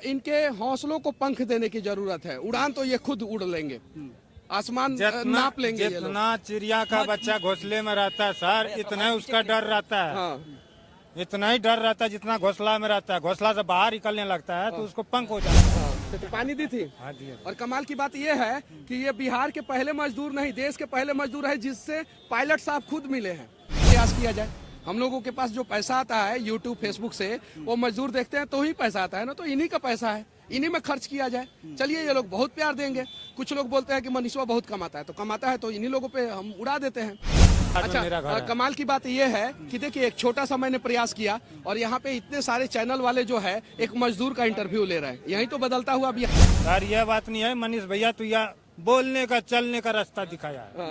इनके हौसलों को पंख देने की जरूरत है। उड़ान तो ये खुद उड़ लेंगे, आसमान नाप लेंगे ये लोग। जितना चिड़िया का बच्चा घोंसले में रहता है सर, इतना ही उसका डर रहता है। हाँ। इतना ही डर रहता है जितना घोंसला में रहता है। घोंसला से बाहर निकलने लगता है तो उसको पंख हो जाता है। तो पानी दी थी। हाँ जी। और कमाल की बात यह है कि ये बिहार के पहले मजदूर नहीं, देश के पहले मजदूर है जिससे पायलट साहब खुद मिले हैं। प्रयास किया जाए। हम लोगों के पास जो पैसा आता है यूट्यूब फेसबुक से, वो मजदूर देखते हैं तो ही पैसा आता है ना, तो इन्हीं का पैसा है, इन्हीं में खर्च किया जाए। चलिए, ये लोग बहुत प्यार देंगे। कुछ लोग बोलते हैं कि मनीषवा बहुत कमाता है, तो कमाता है तो इन्हीं लोगों पे हम उड़ा देते हैं। अच्छा, कमाल की बात यह है कि देखिए, एक छोटा सा मैंने प्रयास किया और यहाँ पे इतने सारे चैनल वाले जो है एक मजदूर का इंटरव्यू ले रहे हैं। यही तो बदलता हुआ अभी। सर यह बात नहीं है मनीष भैया, तो यह बोलने का चलने का रास्ता दिखाया है।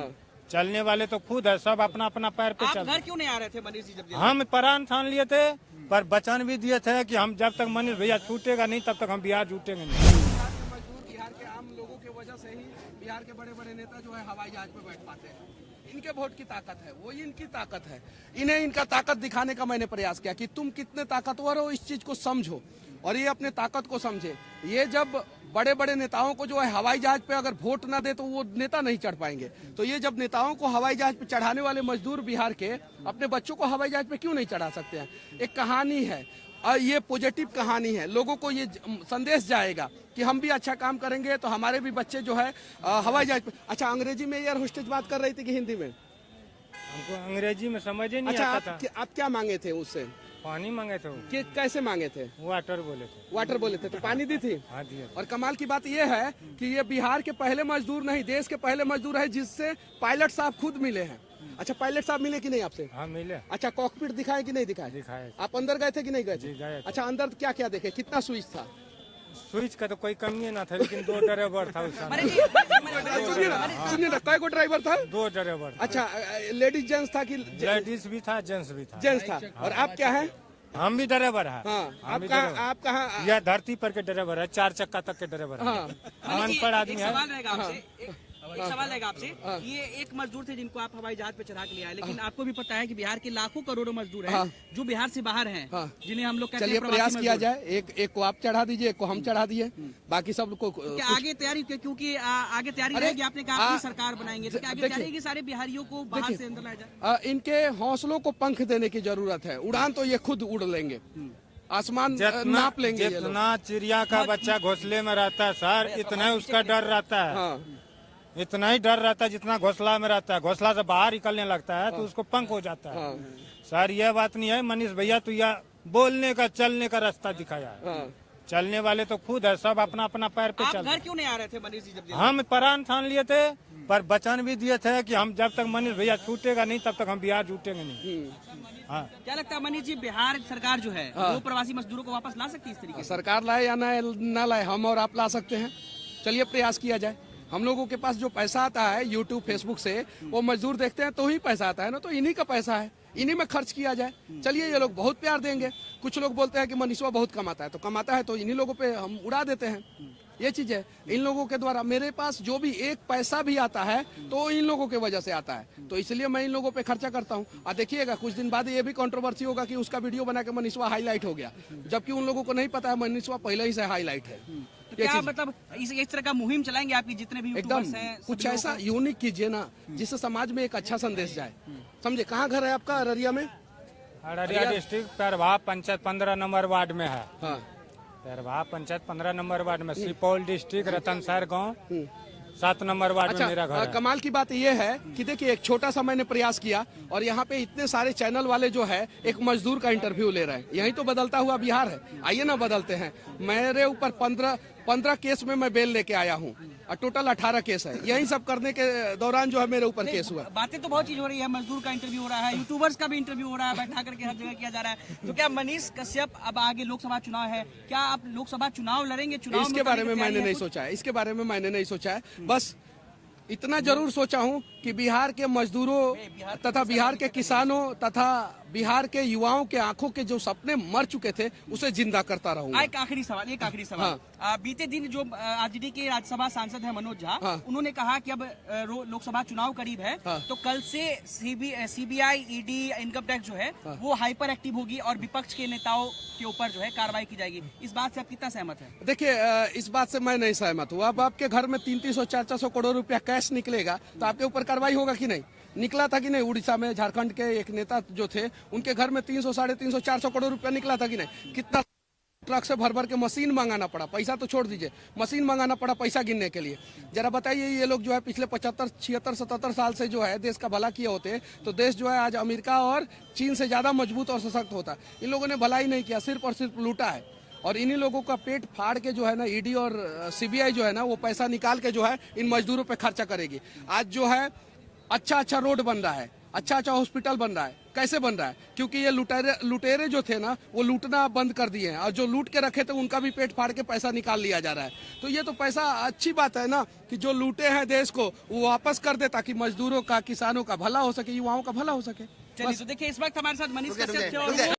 चलने वाले तो खुद है, सब अपना अपना पैर पे चल। घर क्यों नहीं आ रहे थे मनीष जी जब? हम प्राण ठान लिए थे, पर वचन भी दिए थे कि हम जब तक मनीष भैया छूटेगा नहीं तब तक हम बिहार छूटेंगे नहीं। मजदूर बिहार के आम लोगों की वजह से ही बिहार के बड़े बड़े नेता जो है हवाई जहाज पे बैठ पाते हैं। इनके वोट की ताकत है, वो इनकी ताकत है। इन्हें इनका ताकत दिखाने का मैंने प्रयास किया कि तुम कितने ताकतवर हो, इस चीज को समझो और ये अपने ताकत को समझे। ये जब बड़े बड़े नेताओं को जो है हवाई जहाज पे अगर वोट ना दे तो वो नेता नहीं चढ़ पाएंगे। तो ये जब नेताओं को हवाई जहाज पे चढ़ाने वाले मजदूर बिहार के अपने बच्चों को हवाई जहाज पे क्यों नहीं चढ़ा सकते हैं? एक कहानी है और ये पॉजिटिव कहानी है। लोगों को ये संदेश जाएगा कि हम भी अच्छा काम करेंगे तो हमारे भी बच्चे जो है हवाई जहाज पे। अच्छा, अंग्रेजी में एयर होस्टेज बात कर रही थी कि हिंदी में? हमको अंग्रेजी में समझ ही नहीं आता था। आप क्या मांगे थे उससे? पानी मांगे थे। कि कैसे मांगे थे? वाटर बोले थे। वाटर बोले थे तो पानी दी थी। हाँ जी। और कमाल की बात यह है कि ये बिहार के पहले मजदूर नहीं, देश के पहले मजदूर है जिससे पायलट साहब खुद मिले हैं। अच्छा, पायलट साहब मिले कि नहीं आपसे? हाँ मिले। अच्छा, कॉकपिट दिखाए कि नहीं दिखाए? दिखाए। आप अंदर गए थे कि नहीं गए थे? गए। अच्छा, अंदर क्या क्या देखे? कितना स्विच था? स्विच का तो कोई कमी ना था, लेकिन 2 ड्राइवर था उस समय। सुनिए ना, कई को ड्राइवर था? 2 ड्राइवर। अच्छा, लेडीज जेंट्स था कि? लेडीज भी था, जेंट्स भी था। जेंट्स था। और आप क्या है? हम भी ड्राइवर है। हाँ, आप कहाँ? यह धरती पर के ड्राइवर है, 4 चक्का तक के ड्राइवर है। अनपढ़ आदमी है। एक सवाल रहेगा आपसे। ये एक मजदूर थे जिनको आप हवाई जहाज पे चढ़ा के ले आए, लेकिन आपको भी पता है कि बिहार के लाखों करोड़ों मजदूर हैं जो बिहार से बाहर हैं, जिन्हें हम लोग चलिए प्रयास किया जाए। एक को आप चढ़ा दीजिए, एक को हम चढ़ा दिए, बाकी सब को आगे तैयारी, क्योंकि आगे तैयारी रहेगी। आपने कहा अपनी सरकार बनाएंगे, तो आगे तैयारी कि सारे बिहारियों को बाहर से अंदर लाया जाए? इनके हौसलों को पंख देने की जरूरत है। उड़ान तो ये खुद उड़ लेंगे, आसमान नाप लेंगे। जितना चिड़िया का बच्चा घोंसले में रहता है सर, इतना ही उसका डर रहता है। इतना ही डर रहता है जितना घोंसला में रहता है। घोंसला से बाहर निकलने लगता है तो उसको पंख हो जाता है। सर यह बात नहीं है मनीष भैया, तो यह बोलने का चलने का रास्ता दिखाया है। चलने वाले तो खुद है, सब अपना अपना पैर पे चल। घर क्यों नहीं आ रहे थे मनीष जी जब? हम प्राण ठान लिए थे, पर वचन भी दिए थे कि हम जब तक मनीष भैया छूटेगा नहीं तब तक हम बिहार छूटेंगे नहीं। हाँ। क्या लगता है मनीष जी, बिहार सरकार जो है वो प्रवासी मजदूरों को वापस ला सकती है इस तरीके से? सरकार लाए या न लाए, हम और आप ला सकते हैं। चलिए प्रयास किया जाए। हम लोगों के पास जो पैसा आता है यूट्यूब फेसबुक से, वो मजदूर देखते हैं तो ही पैसा आता है ना, तो इन्हीं का पैसा है, इन्हीं में खर्च किया जाए। चलिए, ये लोग बहुत प्यार देंगे। कुछ लोग बोलते हैं कि मनीषवा बहुत कमाता है, तो कमाता है तो इन्हीं लोगों पे हम उड़ा देते हैं। ये चीज है। इन लोगों के द्वारा मेरे पास जो भी एक पैसा भी आता है तो इन लोगों की वजह से आता है, तो इसलिए मैं इन लोगों पे खर्चा करता हूँ। और देखिएगा कुछ दिन बाद ये भी कंट्रोवर्सी होगा कि उसका वीडियो बना के मनीषवा हाईलाइट हो गया, जबकि उन लोगों को नहीं पता है मनीषवा पहले ही से हाईलाइट है। तो क्या मतलब इस तरह का मुहिम चलाएंगे आपकी जितने भी एकदम कुछ ऐसा यूनिक कीजिए ना जिससे समाज में एक अच्छा संदेश जाए। समझे? कहाँ घर है आपका? अररिया में? Araria district Pairwa panchayat 15 number ward में है। हाँ, पैरवा पंचायत 15 नंबर वार्ड में। सुपौल डिस्ट्रिक्ट रतनसर गांव 7 नंबर वार्ड में मेरा घर है। कमाल की बात यह है कि देखिए, एक छोटा सा मैंने प्रयास किया और यहाँ पे इतने सारे चैनल वाले जो है एक मजदूर का इंटरव्यू ले रहे हैं। यही तो बदलता हुआ बिहार है। आइए ना बदलते हैं। मेरे ऊपर 15 केस में मैं बेल लेके आया हूँ और टोटल 18 केस है। यही सब करने के दौरान जो है मेरे ऊपर केस हुआ। बातें तो बहुत चीज हो रही है, मजदूर का इंटरव्यू हो रहा है, यूट्यूबर्स का भी इंटरव्यू हो रहा है, बैठा करके हर जगह किया जा रहा है। तो क्या मनीष कश्यप, अब आगे लोकसभा चुनाव है, क्या आप लोकसभा चुनाव लड़ेंगे? चुनाव इसके बारे में मैंने नहीं सोचा है, इसके बारे में मैंने नहीं सोचा है। बस इतना जरूर सोचा हूँ कि कि बिहार के मजदूरों तथा बिहार के किसानों तथा बिहार के युवाओं के आंखों के जो सपने मर चुके थे उसे जिंदा करता रहूंगा। एक आखिरी सवाल। बीते दिन जो आरजेडी के राज्यसभा सांसद है मनोज झा, उन्होंने कहा कि अब लोकसभा चुनाव करीब है, तो कल से सीबीआई, ईडी, इनकम टैक्स जो है वो हाइपर एक्टिव होगी और विपक्ष के नेताओं के ऊपर जो है कार्रवाई की जाएगी। इस बात से आप कितना सहमत है? देखिए, इस बात से मैं नहीं सहमत हूँ। अब आपके घर में 300-400 करोड़ रुपया कैश निकलेगा तो आपके ऊपर कार्रवाई होगा कि नहीं? निकला था कि नहीं? उड़ीसा में झारखंड के एक नेता जो थे उनके घर में 300, 350, 400 करोड़ रुपया निकला था कि नहीं? कितना ट्रक से भर भर के मशीन मंगाना पड़ा, पैसा तो छोड़ दीजिए, मशीन मंगाना पड़ा पैसा गिनने के लिए। जरा बताइए, ये लोग जो है पिछले 75, 76, 77 साल से जो है देश का भला किए होते तो देश जो है आज अमेरिका और चीन से ज्यादा मजबूत और सशक्त होता। इन लोगों ने भलाई नहीं किया, सिर्फ और सिर्फ लूटा है। और इन्हीं लोगों का पेट फाड़ के जो है ना ईडी और सीबीआई जो है ना वो पैसा निकाल के जो है इन मजदूरों पे खर्चा करेगी। आज जो है अच्छा रोड बन रहा है, अच्छा हॉस्पिटल बन रहा है। कैसे बन रहा है? क्योंकि ये लुटेरे जो थे ना वो लूटना बंद कर दिए हैं और जो लूट के रखे थे उनका भी पेट फाड़ के पैसा निकाल लिया जा रहा है। तो ये तो पैसा अच्छी बात है ना कि जो लूटे हैं देश को वो वापस कर दे ताकि मजदूरों का, किसानों का भला हो सके, युवाओं का भला हो सके। चलिए, तो देखिए इस वक्त हमारे साथ मनीष कश्यप थे और